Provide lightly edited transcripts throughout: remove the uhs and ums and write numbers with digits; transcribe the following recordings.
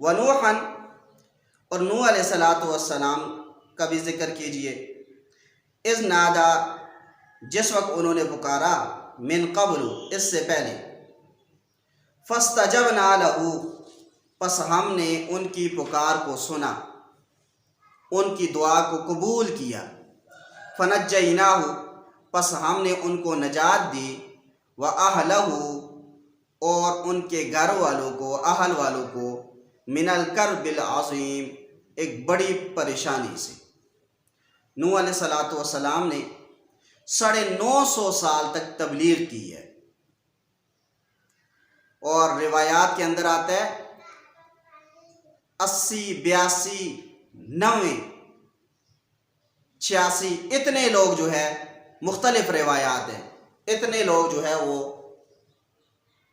ونوحًا، اور نوح علیہ السلام کا بھی ذکر کیجئے، اذ نادا، جس وقت انہوں نے پکارا، من قبل، اس سے پہلے، فاستجبنا لہ، پس ہم نے ان کی پکار کو سنا، ان کی دعا کو قبول کیا، فنجیناہ، پس ہم نے ان کو نجات دی، وَأَهْلَهُ، اور ان کے گھر والوں کو، اہل والوں کو، من الکرب العظیم، ایک بڑی پریشانی سے۔ نوح علیہ السلام نے 950 سال تک تبلیغ کی ہے، اور روایات کے اندر آتا ہے 80، 82، 90، 86، اتنے لوگ جو ہے، مختلف روایات ہیں، اتنے لوگ جو ہے وہ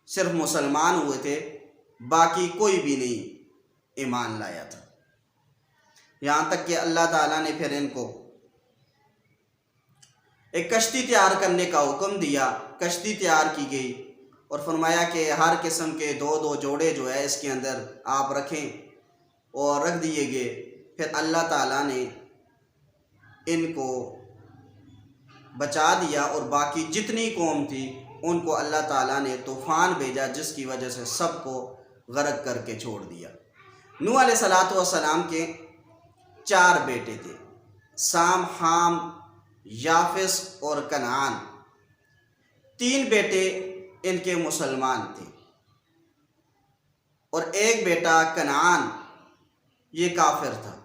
صرف مسلمان ہوئے تھے، باقی کوئی بھی نہیں ایمان لایا تھا، یہاں تک کہ اللہ تعالیٰ نے پھر ان کو ایک کشتی تیار کرنے کا حکم دیا، کشتی تیار کی گئی، اور فرمایا کہ ہر قسم کے 2 جوڑے جو ہے اس کے اندر آپ رکھیں، اور رکھ دیے گئے۔ پھر اللہ تعالیٰ نے ان کو بچا دیا، اور باقی جتنی قوم تھی ان کو اللہ تعالیٰ نے طوفان بھیجا، جس کی وجہ سے سب کو غرق کر کے چھوڑ دیا۔ نوح علیہ السلام کے 4 بیٹے تھے، سام، حام، یافس اور کنعان۔ 3 بیٹے ان کے مسلمان تھے، اور ایک بیٹا کنعان یہ کافر تھا۔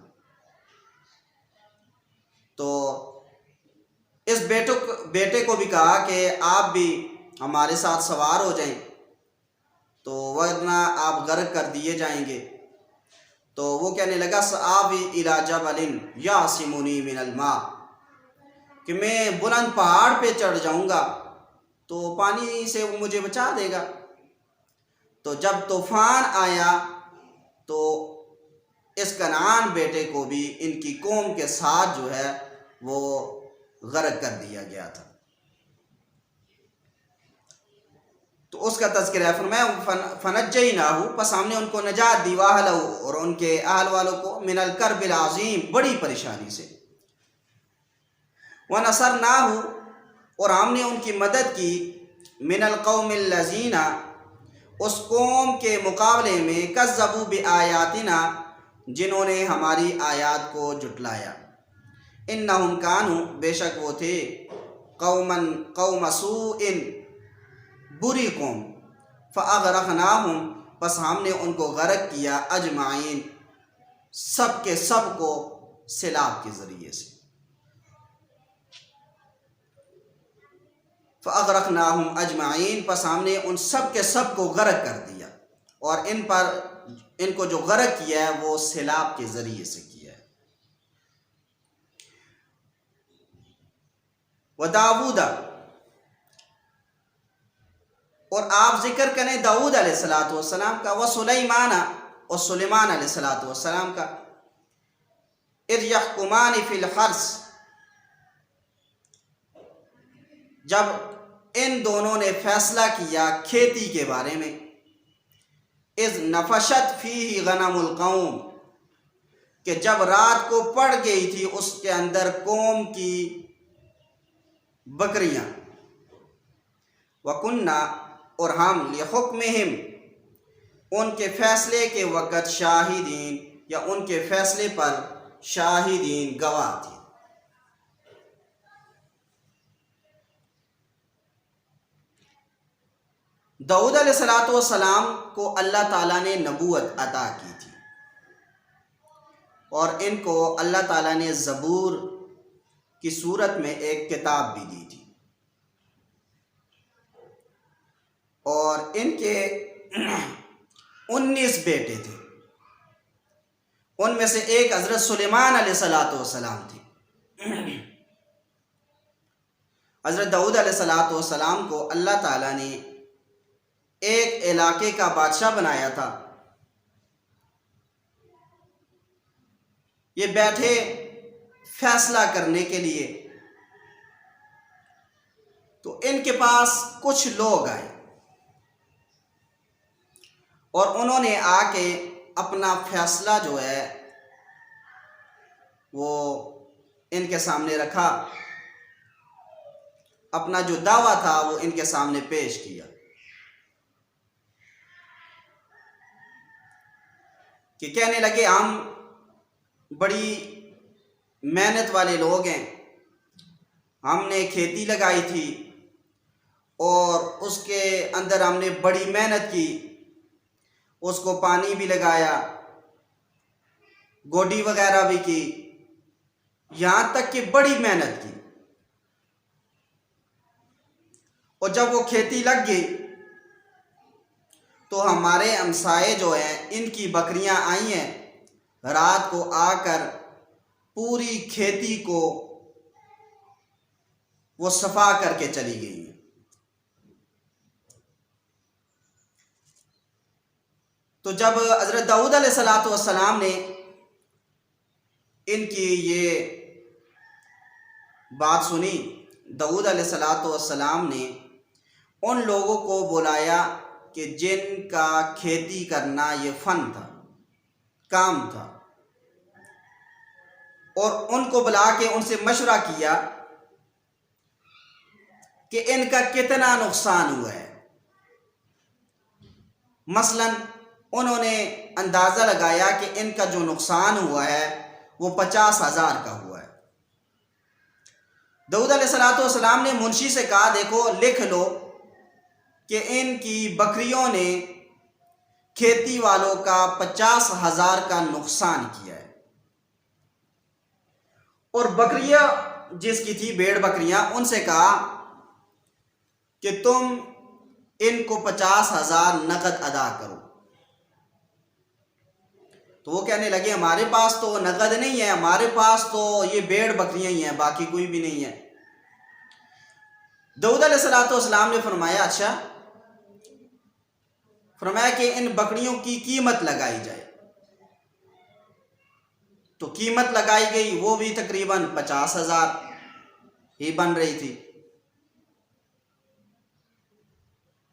تو اس بیٹے کو بھی کہا کہ آپ بھی ہمارے ساتھ سوار ہو جائیں، تو ورنہ آپ غرق کر دیے جائیں گے۔ تو وہ کہنے لگا، سآوی الی جبل یعصمنی من الماء، کہ میں بلند پہاڑ پہ چڑھ جاؤں گا تو پانی سے وہ مجھے بچا دے گا۔ تو جب طوفان آیا تو اس کنعان بیٹے کو بھی ان کی قوم کے ساتھ جو ہے وہ غرق کر دیا گیا تھا۔ تو اس کا تذکرہ فرمایا، فنجیناہ، پس ہم نے ان کو نجات دی، وَأَهْلَهُ، اور ان کے اہل والوں کو، من الکرب العظیم، بڑی پریشانی سے، وَنَصَرْنَاهُ، اور ہم نے ان کی مدد کی، من القوم الذین، اس قوم کے مقابلے میں، کذبوا بآیاتنا، جنہوں نے ہماری آیات کو جھٹلایا، انہم کانوا، بے شک وہ تھے، قوم سوء، بری قوم، فاغرقناہم، پس ہم نے ان کو غرق کیا، اجمعین، سب کے سب کو سیلاب کے ذریعے سے۔ فاغرقناہم اجمعین، پس ہم نے ان سب کے سب کو غرق کر دیا، اور ان کو جو غرق کیا ہے وہ سیلاب کے ذریعے سے کیا ہے۔ وداؤد، اور آپ ذکر کریں داؤد علیہ السلام کا، وسلیمان، اور سلیمان علیہ السلام کا، اذ یحکمان فی الحرث، جب ان دونوں نے فیصلہ کیا کھیتی کے بارے میں، اذ نفشت فیہ غنم القوم، کہ جب رات کو پڑ گئی تھی اس کے اندر قوم کی بکریاں، وَكُنَّا، اور ہم، لِحُکْمِہِمْ، ان کے فیصلے کے وقت، شاہدین، یا ان کے فیصلے پر شاہدین، گواہ تھے۔ داؤد علیہ السلام کو اللہ تعالیٰ نے نبوت عطا کی تھی، اور ان کو اللہ تعالیٰ نے زبور کی صورت میں ایک کتاب بھی دی تھی، اور ان کے 19 بیٹے تھے، ان میں سے ایک حضرت سلیمان علیہ السلام تھی۔ حضرت داؤد علیہ السلام کو اللہ تعالیٰ نے ایک علاقے کا بادشاہ بنایا تھا۔ یہ بیٹھے فیصلہ کرنے کے لیے، تو ان کے پاس کچھ لوگ آئے، اور انہوں نے آ کے اپنا فیصلہ جو ہے وہ ان کے سامنے رکھا، اپنا جو دعویٰ تھا وہ ان کے سامنے پیش کیا کہ کہنے لگے ہم بڑی محنت والے لوگ ہیں، ہم نے کھیتی لگائی تھی اور اس کے اندر ہم نے بڑی محنت کی، اس کو پانی بھی لگایا، گوڈی وغیرہ بھی کی، یہاں تک کہ بڑی محنت کی، اور جب وہ کھیتی لگ گئی تو ہمارے ہمسائے جو ہیں ان کی بکریاں آئی ہیں، رات کو آ کر پوری کھیتی کو وہ صفا کر کے چلی گئی ہیں۔ تو جب حضرت داؤد علیہ السلام نے ان کی یہ بات سنی، داؤد علیہ السلام نے ان لوگوں کو بلایا کہ جن کا کھیتی کرنا یہ فن تھا، کام تھا، اور ان کو بلا کے ان سے مشورہ کیا کہ ان کا کتنا نقصان ہوا ہے۔ مثلا انہوں نے اندازہ لگایا کہ ان کا جو نقصان ہوا ہے وہ 50,000 کا ہوا ہے۔ داؤد علیہ السلام نے منشی سے کہا دیکھو لکھ لو کہ ان کی بکریوں نے کھیتی والوں کا 50,000 کا نقصان کیا ہے، اور بکریاں جس کی تھی بھیڑ بکریاں، ان سے کہا کہ تم ان کو 50,000 نقد ادا کرو۔ تو وہ کہنے لگے ہمارے پاس تو نقد نہیں ہے، ہمارے پاس تو یہ بھیڑ بکریاں ہی ہیں، باقی کوئی بھی نہیں ہے۔ داؤد علیہ السلام نے فرمایا اچھا، فرمایا کہ ان بکریوں کی قیمت لگائی جائے۔ تو قیمت لگائی گئی، وہ بھی تقریباً 50,000 ہی بن رہی تھی۔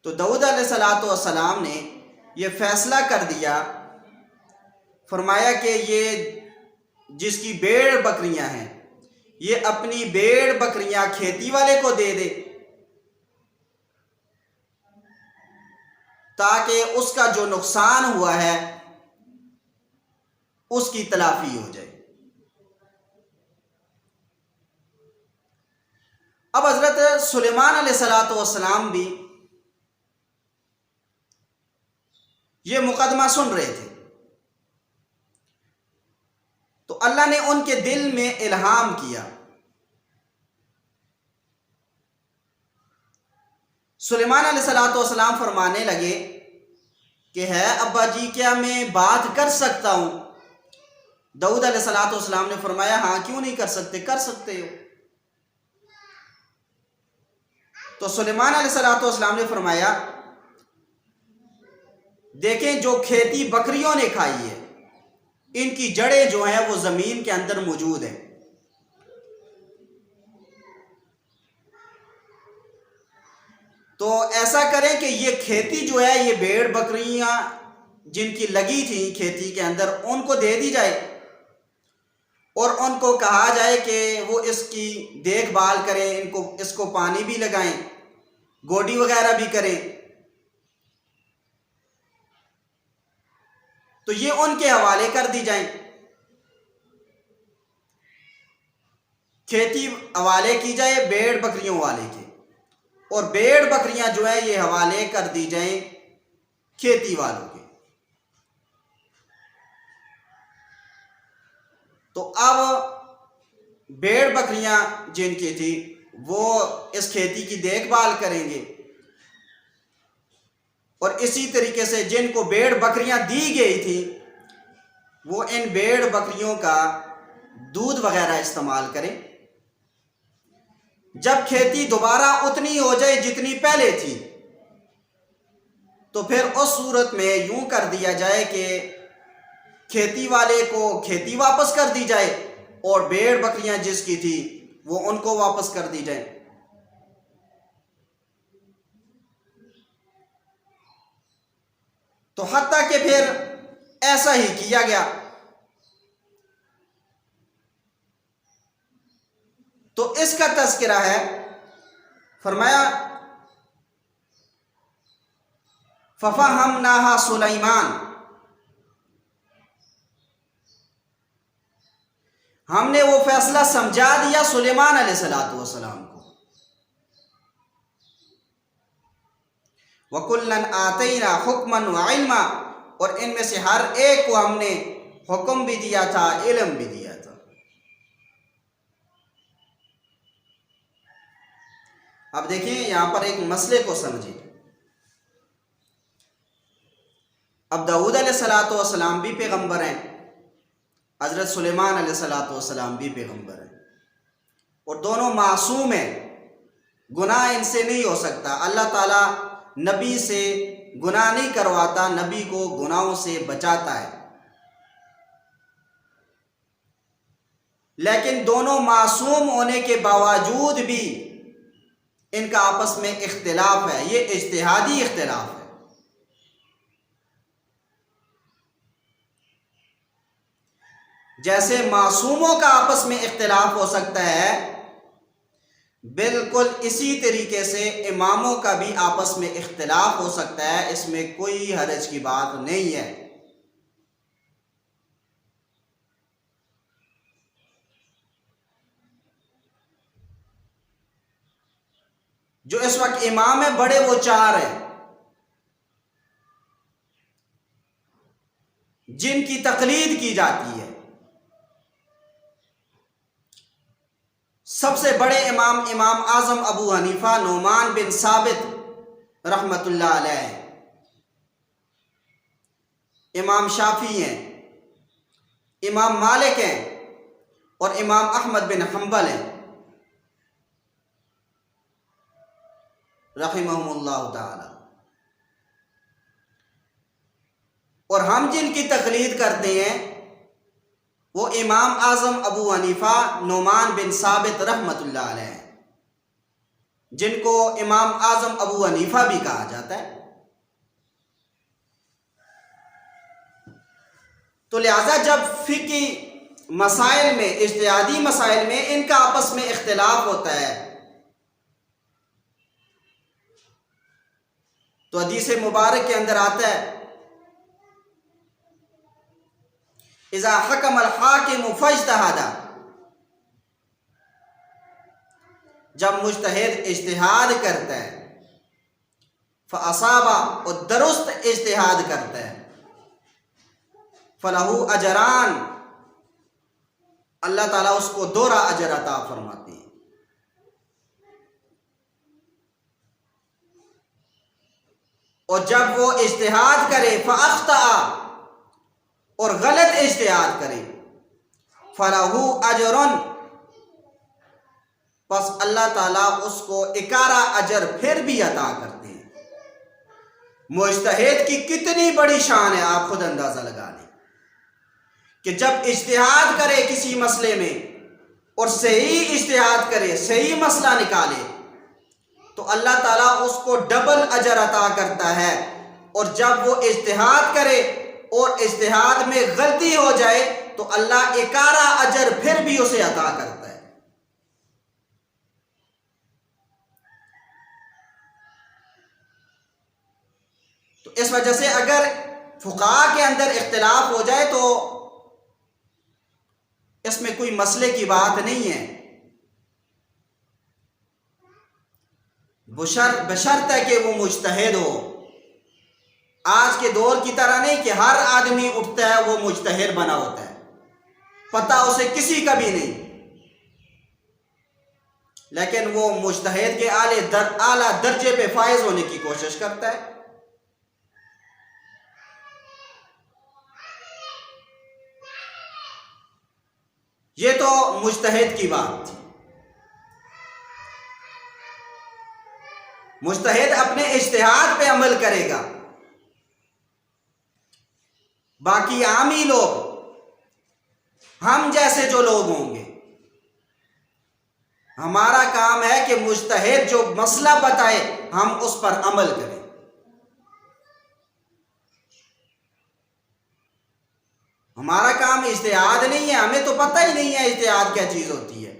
تو داؤد علیہ السلام نے یہ فیصلہ کر دیا، فرمایا کہ یہ جس کی بھیڑ بکریاں ہیں یہ اپنی بھیڑ بکریاں کھیتی والے کو دے دے تاکہ اس کا جو نقصان ہوا ہے اس کی تلافی ہو جائے۔ اب حضرت سلیمان علیہ السلام بھی یہ مقدمہ سن رہے تھے، تو اللہ نے ان کے دل میں الہام کیا۔ سلیمان علیہ السلام فرمانے لگے کہ ہے ابا جی کیا میں بات کر سکتا ہوں؟ داؤد علیہ السلام نے فرمایا ہاں کیوں نہیں کر سکتے، کر سکتے ہو۔ تو سلیمان علیہ السلام نے فرمایا دیکھیں جو کھیتی بکریوں نے کھائی ہے ان کی جڑیں جو ہیں وہ زمین کے اندر موجود ہیں، تو ایسا کریں کہ یہ کھیتی جو ہے یہ بھیڑ بکریاں جن کی لگی تھیں کھیتی کے اندر ان کو دے دی جائے، اور ان کو کہا جائے کہ وہ اس کی دیکھ بھال کریں، اس کو پانی بھی لگائیں، گوڈی وغیرہ بھی کریں۔ تو یہ ان کے حوالے کر دی جائیں، کھیتی حوالے کی جائے بھیڑ بکریوں والے کے، اور بھیڑ بکریاں جو ہے یہ حوالے کر دی جائیں کھیتی والوں کے۔ تو اب بھیڑ بکریاں جن کی تھی وہ اس کھیتی کی دیکھ بھال کریں گے، اور اسی طریقے سے جن کو بھیڑ بکریاں دی گئی تھی وہ ان بھیڑ بکریوں کا دودھ وغیرہ استعمال کریں۔ جب کھیتی دوبارہ اتنی ہو جائے جتنی پہلے تھی تو پھر اس صورت میں یوں کر دیا جائے کہ کھیتی والے کو کھیتی واپس کر دی جائے، اور بھیڑ بکریاں جس کی تھی وہ ان کو واپس کر دی جائیں۔ تو حتیٰ کہ پھر ایسا ہی کیا گیا۔ تو اس کا تذکرہ ہے، فرمایا فَفَهَمْنَاهَا سُلَيْمَانَ، ہم نے وہ فیصلہ سمجھا دیا سلیمان علیہ السلام کو۔ وَكُلًّا آتَيْنَا حُكْمًا وَعِلْمًا، اور ان میں سے ہر ایک کو ہم نے حکم بھی دیا تھا، علم بھی دیا تھا۔ اب دیکھیں یہاں پر ایک مسئلے کو سمجھیں۔ اب داؤد علیہ السلام بھی پیغمبر ہیں، حضرت سلیمان علیہ السلام بھی پیغمبر ہیں، اور دونوں معصوم ہیں، گناہ ان سے نہیں ہو سکتا۔ اللہ تعالیٰ نبی سے گناہ نہیں کرواتا، نبی کو گناہوں سے بچاتا ہے۔ لیکن دونوں معصوم ہونے کے باوجود بھی ان کا آپس میں اختلاف ہے، یہ اجتہادی اختلاف ہے۔ جیسے معصوموں کا آپس میں اختلاف ہو سکتا ہے، بالکل اسی طریقے سے اماموں کا بھی آپس میں اختلاف ہو سکتا ہے، اس میں کوئی حرج کی بات نہیں ہے۔ جو اس وقت امام ہیں بڑے وہ چار ہیں، جن کی تقلید کی جاتی ہے۔ سب سے بڑے امام امام اعظم ابو حنیفہ نعمان بن ثابت رحمۃ اللہ علیہ، امام شافعی ہیں، امام مالک ہیں، اور امام احمد بن حنبل ہیں رحمہم اللہ تعالی۔ اور ہم جن کی تقلید کرتے ہیں وہ امام اعظم ابو حنیفہ نعمان بن ثابت رحمۃ اللہ علیہ، جن کو امام اعظم ابو حنیفہ بھی کہا جاتا ہے۔ تو لہذا جب فقہی مسائل میں، اجتہادی مسائل میں ان کا آپس میں اختلاف ہوتا ہے، تو حدیث مبارک کے اندر آتا ہے اذا حکم الحاکم فاجتہد، جب مجتہد اجتہاد کرتا ہے، فاصاب، اور درست اجتہاد کرتا ہے، فلہ اجران، اللہ تعالیٰ اس کو دوہرا اجر عطا فرماتے ہیں۔ اور جب وہ اجتہاد کرے فاخطأ، اور غلط اجتہاد کرے، فلہ اجر، پس اللہ تعالیٰ اس کو 11 اجر پھر بھی عطا کرتے ہیں۔ مجتہد کی کتنی بڑی شان ہے، آپ خود اندازہ لگا لیں کہ جب اجتہاد کرے کسی مسئلے میں اور صحیح اجتہاد کرے، صحیح مسئلہ نکالے، تو اللہ تعالیٰ اس کو ڈبل اجر عطا کرتا ہے۔ اور جب وہ اجتہاد کرے اور اجتہاد میں غلطی ہو جائے تو اللہ 11 اجر پھر بھی اسے عطا کرتا ہے۔ تو اس وجہ سے اگر فقہاء کے اندر اختلاف ہو جائے تو اس میں کوئی مسئلے کی بات نہیں ہے، بشرط ہے کہ وہ مجتہد ہو۔ آج کے دور کی طرح نہیں کہ ہر آدمی اٹھتا ہے وہ مجتہد بنا ہوتا ہے، پتہ اسے کسی کا بھی نہیں، لیکن وہ مجتہد کے اعلیٰ درجے پہ فائز ہونے کی کوشش کرتا ہے۔ یہ تو مجتہد کی بات تھی۔ مجتہد اپنے اجتہاد پہ عمل کرے گا، باقی عامی لوگ، ہم جیسے جو لوگ ہوں گے، ہمارا کام ہے کہ مجتہد جو مسئلہ بتائے ہم اس پر عمل کریں۔ ہمارا کام اجتہاد نہیں ہے، ہمیں تو پتہ ہی نہیں ہے اجتہاد کیا چیز ہوتی ہے۔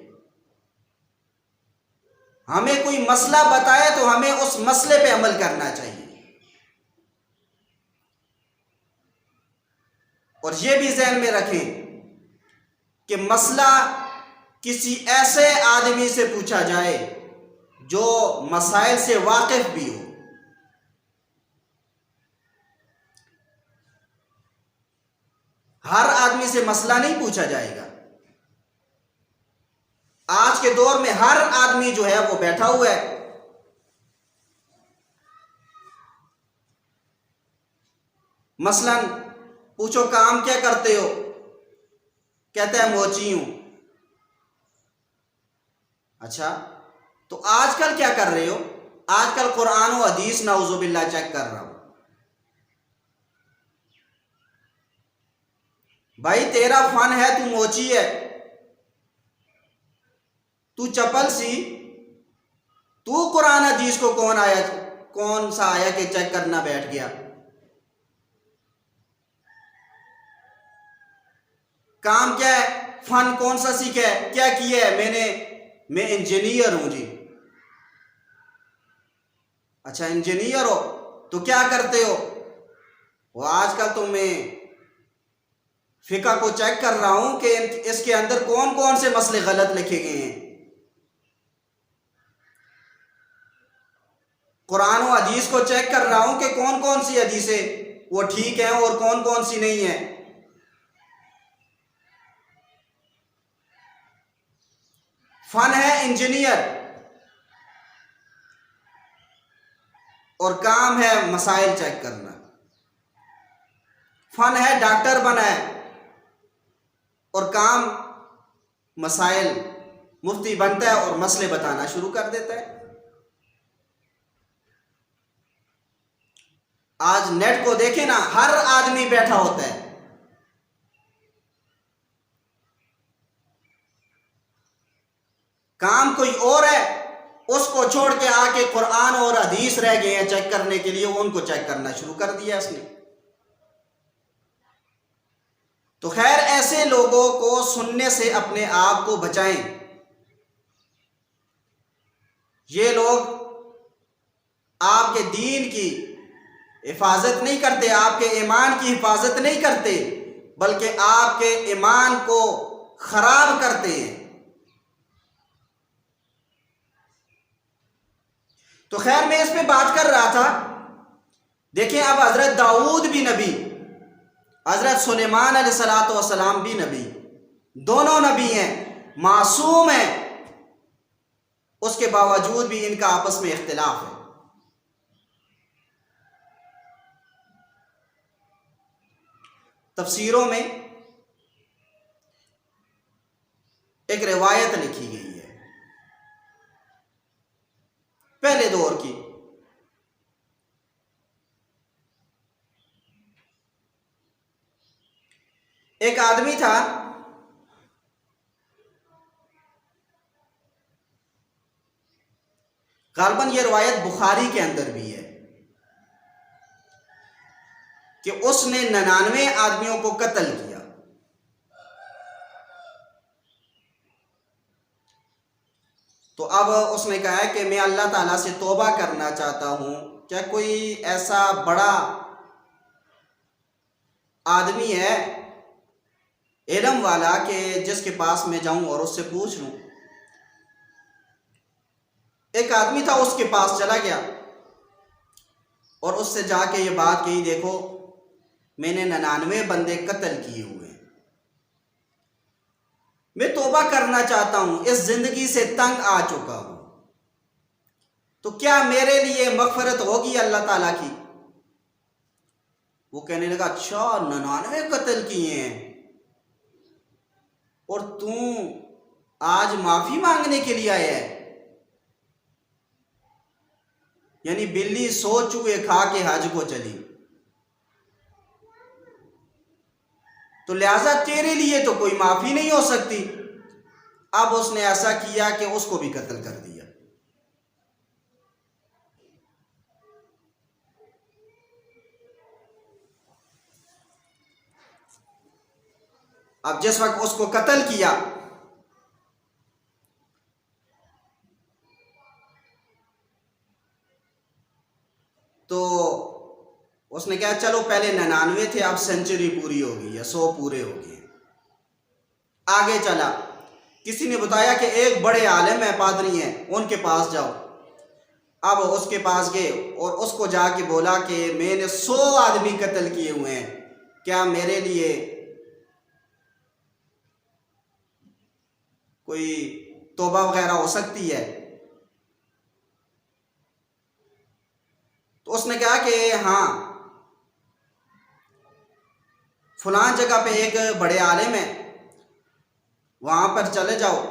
ہمیں کوئی مسئلہ بتائے تو ہمیں اس مسئلے پہ عمل کرنا چاہیے، اور یہ بھی ذہن میں رکھیں کہ مسئلہ کسی ایسے آدمی سے پوچھا جائے جو مسائل سے واقف بھی ہو۔ ہر آدمی سے مسئلہ نہیں پوچھا جائے گا۔ آج کے دور میں ہر آدمی جو ہے وہ بیٹھا ہوا ہے، مثلا پوچھو کام کیا کرتے ہو، کہتا ہے موچی ہوں۔ اچھا، تو آج کل کیا کر رہے ہو؟ آج کل قرآن و حدیث نعوذ باللہ چیک کر رہا ہوں۔ بھائی تیرا فن ہے، تو موچی ہے، تو چپل سی، تو قرآن حدیث کو کون سا آیا کہ چیک کرنا بیٹھ گیا؟ کام کیا ہے؟ فن کون سا سیکھا ہے؟ کیا کیا ہے؟ میں انجینئر ہوں جی۔ اچھا انجینئر ہو تو کیا کرتے ہو؟ وہ آج کل تو میں فقہ کو چیک کر رہا ہوں کہ اس کے اندر کون کون سے مسئلے غلط لکھے گئے ہیں، قرآن و حدیث کو چیک کر رہا ہوں کہ کون کون سی حدیثیں وہ ٹھیک ہیں اور کون کون سی نہیں ہیں۔ فن ہے انجینئر اور کام ہے مسائل چیک کرنا۔ فن ہے ڈاکٹر بنا ہے اور کام مسائل، مفتی بنتا ہے اور مسئلے بتانا شروع کر دیتا ہے۔ آج نیٹ کو دیکھیں نا، ہر آدمی بیٹھا ہوتا ہے، کام کوئی اور ہے، اس کو چھوڑ کے آ کے قرآن اور حدیث رہ گئے ہیں چیک کرنے کے لیے، ان کو چیک کرنا شروع کر دیا اس نے۔ تو خیر ایسے لوگوں کو سننے سے اپنے آپ کو بچائیں۔ یہ لوگ آپ کے دین کی حفاظت نہیں کرتے، آپ کے ایمان کی حفاظت نہیں کرتے، بلکہ آپ کے ایمان کو خراب کرتے ہیں۔ تو خیر میں اس پہ بات کر رہا تھا، دیکھیں اب حضرت داؤد بھی نبی، حضرت سلیمان علیہ السلام بھی نبی، دونوں نبی ہیں، معصوم ہیں، اس کے باوجود بھی ان کا آپس میں اختلاف ہے۔ تفسیروں میں ایک روایت لکھی گئی ہے پہلے دور کی، ایک آدمی تھا، غالباً یہ روایت بخاری کے اندر بھی ہے، کہ اس نے 99 آدمیوں کو قتل کیا۔ تو اب اس نے کہا ہے کہ میں اللہ تعالیٰ سے توبہ کرنا چاہتا ہوں، کیا کوئی ایسا بڑا آدمی ہے علم والا کہ جس کے پاس میں جاؤں اور اس سے پوچھ لوں؟ ایک آدمی تھا، اس کے پاس چلا گیا اور اس سے جا کے یہ بات کہی، دیکھو میں نے 99 بندے قتل کیے ہوئے ہیں، میں توبہ کرنا چاہتا ہوں، اس زندگی سے تنگ آ چکا ہوں، تو کیا میرے لیے مغفرت ہوگی اللہ تعالیٰ کی؟ وہ کہنے لگا اچھا 99 قتل کیے ہیں اور تم آج معافی مانگنے کے لیے آیا ہے؟ یعنی بلی 100 چوہے کھا کے حج کو چلی، تو لہذا تیرے لیے تو کوئی معافی نہیں ہو سکتی۔ اب اس نے ایسا کیا کہ اس کو بھی قتل کر دیا۔ اب جس وقت اس کو قتل کیا تو اس نے کہا چلو پہلے 99 تھے، اب سینچری پوری ہو گئی ہے، 100 پورے ہو گئے. آگے چلا، کسی نے بتایا کہ ایک بڑے عالم ہیں، پادری ہیں، ان کے پاس جاؤ. اب اس کے پاس گئے اور اس کو جا کے بولا کہ میں نے 100 آدمی قتل کیے ہوئے ہیں، کیا میرے لیے کوئی توبہ وغیرہ ہو سکتی ہے؟ تو اس نے کہا کہ ہاں، فلان جگہ پہ ایک بڑے عالم ہیں، وہاں پر چلے جاؤ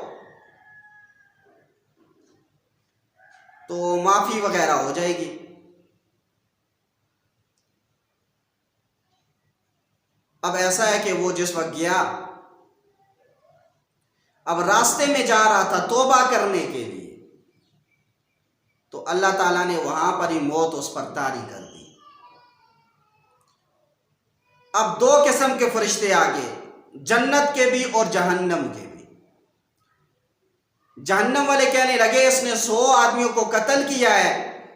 تو معافی وغیرہ ہو جائے گی. اب ایسا ہے کہ وہ جس وقت گیا، اب راستے میں جا رہا تھا توبہ کرنے کے لیے، تو اللہ تعالیٰ نے وہاں پر ہی موت اس پر طاری کر دی. اب 2 قسم کے فرشتے آگے، جنت کے بھی اور جہنم کے بھی. جہنم والے کہنے لگے اس نے 100 آدمیوں کو قتل کیا ہے،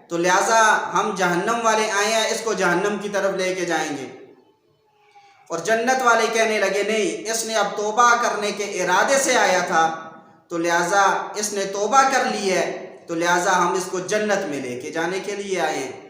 تو لہٰذا ہم جہنم والے آئے ہیں، اس کو جہنم کی طرف لے کے جائیں گے. اور جنت والے کہنے لگے نہیں، اس نے اب توبہ کرنے کے ارادے سے آیا تھا، تو لہٰذا اس نے توبہ کر لی ہے، تو لہٰذا ہم اس کو جنت میں لے کے جانے کے لیے آئے ہیں.